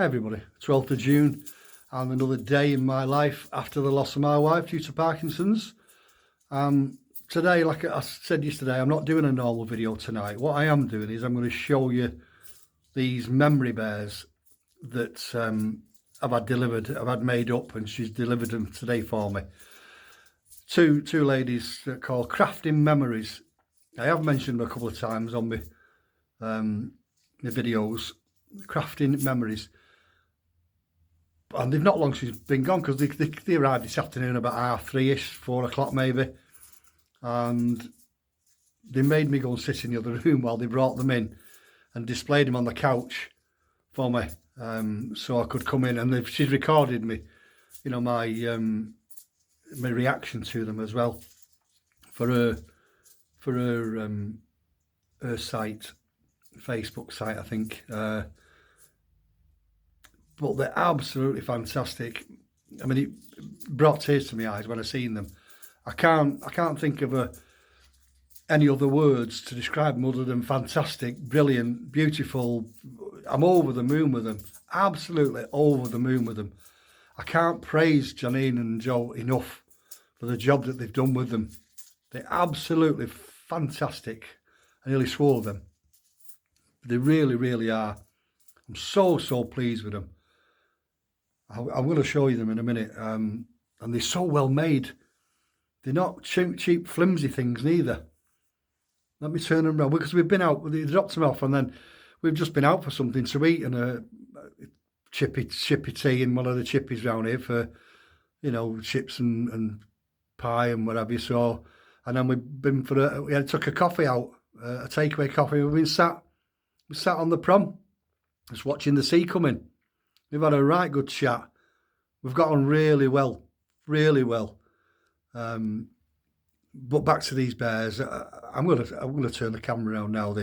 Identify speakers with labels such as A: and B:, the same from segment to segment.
A: Hi everybody, 12th of June and another day in my life after the loss of my wife due to Parkinson's. Today, like I said yesterday, I'm not doing a normal video tonight. What I am doing is I'm going to show you these memory bears that I've had made up, and she's delivered them today for me. Two ladies that call Crafting Memories. I have mentioned them a couple of times on my videos, Crafting Memories. And they've not long since been gone, because they arrived this afternoon about 3:30ish, 4 o'clock maybe. And they made me go and sit in the other room while they brought them in and displayed them on the couch for me, so I could come in. And she's recorded me, you know, my reaction to them as well for her site, Facebook site, I think. But they're absolutely fantastic. I mean, it brought tears to my eyes when I seen them. I can't think of any other words to describe them other than fantastic, brilliant, beautiful. I'm over the moon with them. Absolutely over the moon with them. I can't praise Janine and Joe enough for the job that they've done with them. They're absolutely fantastic. I nearly swore them. They really, really are. I'm so pleased with them. I'm going to show you them in a minute. And they're so well made. They're not cheap, flimsy things neither. Let me turn them around, because we've been out, they dropped them off, and then we've just been out for something to eat, and a chippy tea in one of the chippies round here for, you know, chips and pie and whatever. So, and then we've been took a coffee out, a takeaway coffee. We sat on the prom, just watching the sea come in. We've had a right good chat. We've got on really well, really well. But back to these bears. I'm gonna turn the camera around now.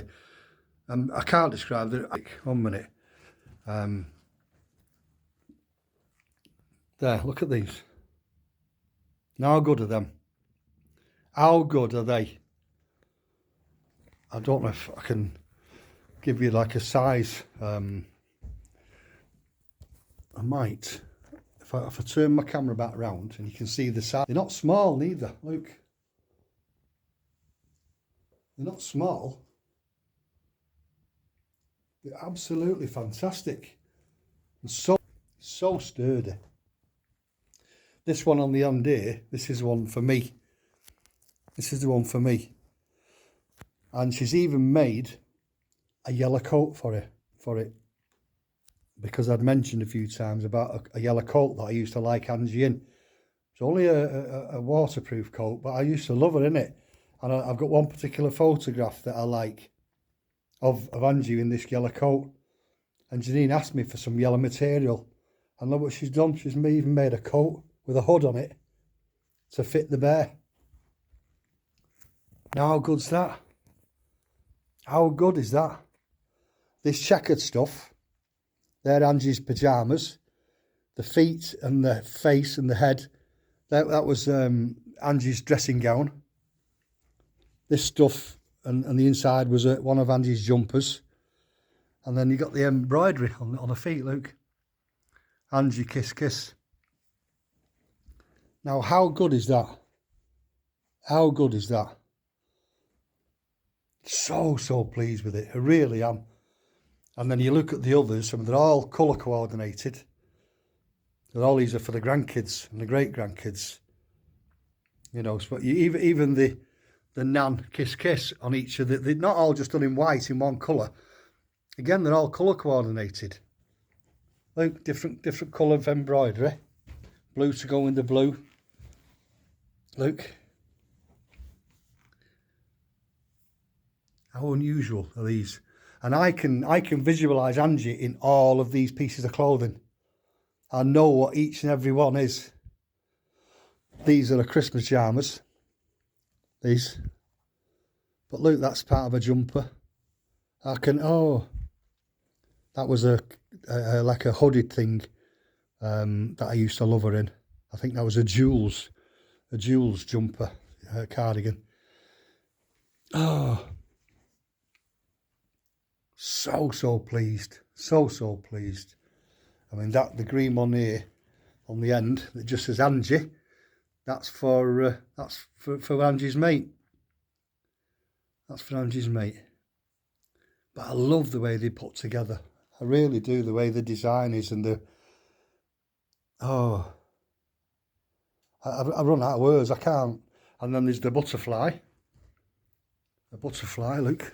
A: I can't describe it. 1 minute. There, look at these. Now, how good are them? How good are they? I don't know if I can give you like a size. I might, if I turn my camera back round and you can see the size. They're not small neither. Look, they're not small. They're absolutely fantastic and so sturdy. This one on the end here, this is one for me. This is the one for me. And she's even made a yellow coat for it. Because I'd mentioned a few times about a yellow coat that I used to like Angie in. It's only a waterproof coat, but I used to love her in it. And I've got one particular photograph that I like of Angie in this yellow coat. And Janine asked me for some yellow material. And look what she's done. She's even made a coat with a hood on it to fit the bear. Now, how good's that? How good is that? This checkered stuff, they're Angie's pyjamas. The feet and the face and the head, that was Angie's dressing gown. This stuff and the inside was one of Angie's jumpers. And then you got the embroidery on her feet, look. Angie, kiss, kiss. Now, how good is that? How good is that? So pleased with it. I really am. And then you look at the others, and they're all colour coordinated. And all these are for the grandkids and the great grandkids. You know, but even the Nan kiss kiss on each of they're not all just done in white in one colour. Again, they're all colour coordinated. Look, different colour of embroidery. Blue to go in the blue. Look. How unusual are these? And I can visualise Angie in all of these pieces of clothing. I know what each and every one is. These are the Christmas pyjamas. These. But look, that's part of a jumper. That was like a hooded thing that I used to love her in. I think that was a Jules jumper, cardigan. Oh. So pleased. So pleased. I mean, the green one here on the end that just says Angie, that's for Angie's mate. That's for Angie's mate. But I love the way they put together. I really do, the way the design is and the... Oh, I run out of words, I can't. And then there's the butterfly. The butterfly, look.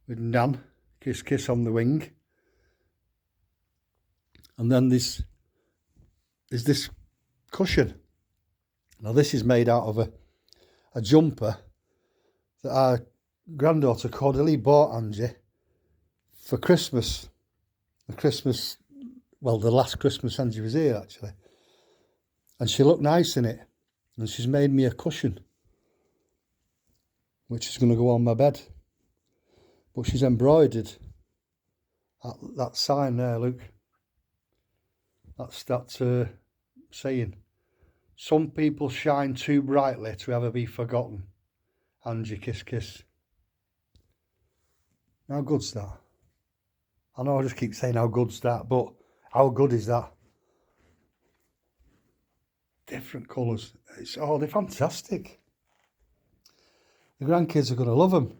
A: With Nan, kiss kiss on the wing. And then there's this cushion. Now this is made out of a jumper that our granddaughter Cordelie bought Angie for Christmas. The last Christmas Angie was here actually. And she looked nice in it. And she's made me a cushion, which is going to go on my bed. But she's embroidered that sign there, look. That's that saying, some people shine too brightly to ever be forgotten. Angie, kiss, kiss. How good's that? I know I just keep saying how good's that, but how good is that? Different colours. They're fantastic. The grandkids are going to love them.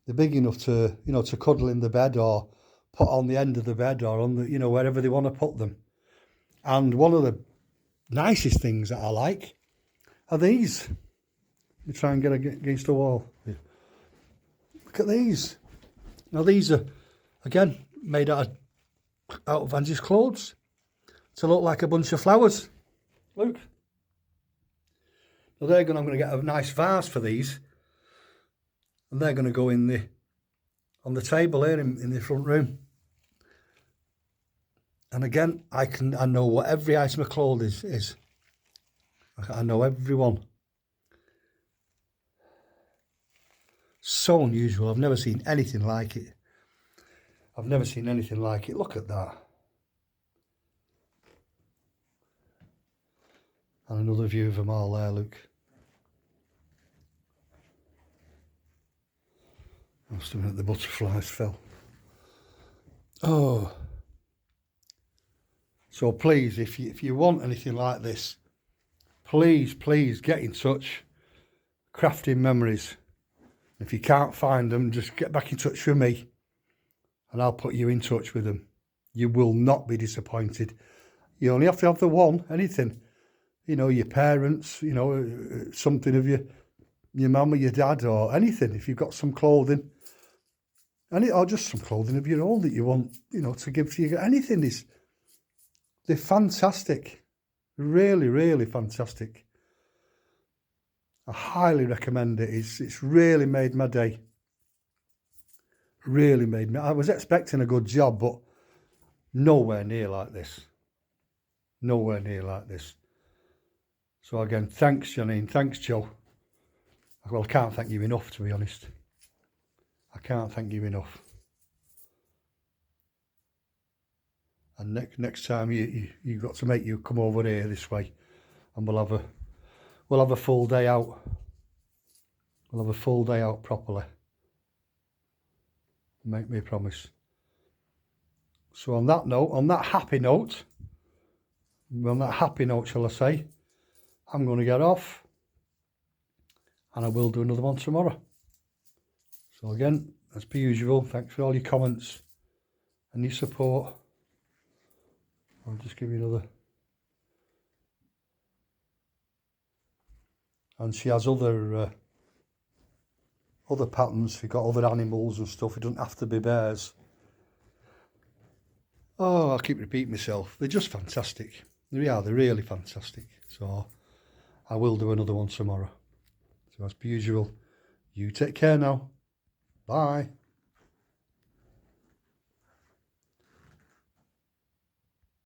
A: They're big enough to, to cuddle in the bed or put on the end of the bed or on the, wherever they want to put them. And one of the nicest things that I like are these. You try and get against the wall. Look at these. Now these are, again, made out of Angie's clothes to look like a bunch of flowers. Look. Now I'm going to get a nice vase for these, and they're going to go on the table here in the front room. And again, I know what every item of clothes is. I know every one. So unusual. I've never seen anything like it. I've never seen anything like it. Look at that. And another view of them all there, look. I must have been the butterflies fell. Oh. So please, if you want anything like this, please get in touch. Crafting Memories. If you can't find them, just get back in touch with me and I'll put you in touch with them. You will not be disappointed. You only have to have the one, anything. Your parents, something of your mum or your dad or anything. If you've got some clothing, or just some clothing of your own that you want, to give to you. Anything is, they're fantastic. Really, really fantastic. I highly recommend it. It's really made my day. Really made me. I was expecting a good job, but nowhere near like this. Nowhere near like this. So again, thanks Janine, thanks Joe. Well, I can't thank you enough, to be honest. I can't thank you enough. And next time you've got to make you come over here this way, and we'll have a full day out. We'll have a full day out properly. Make me a promise. So on that happy note, shall I say, I'm going to get off, and I will do another one tomorrow. So again, as per usual, thanks for all your comments and your support. I'll just give you another. And she has other patterns. If you've got other animals and stuff, it doesn't have to be bears. Oh, I'll keep repeating myself. They're just fantastic. They're really fantastic. So I will do another one tomorrow. So as per usual, you take care now. Bye.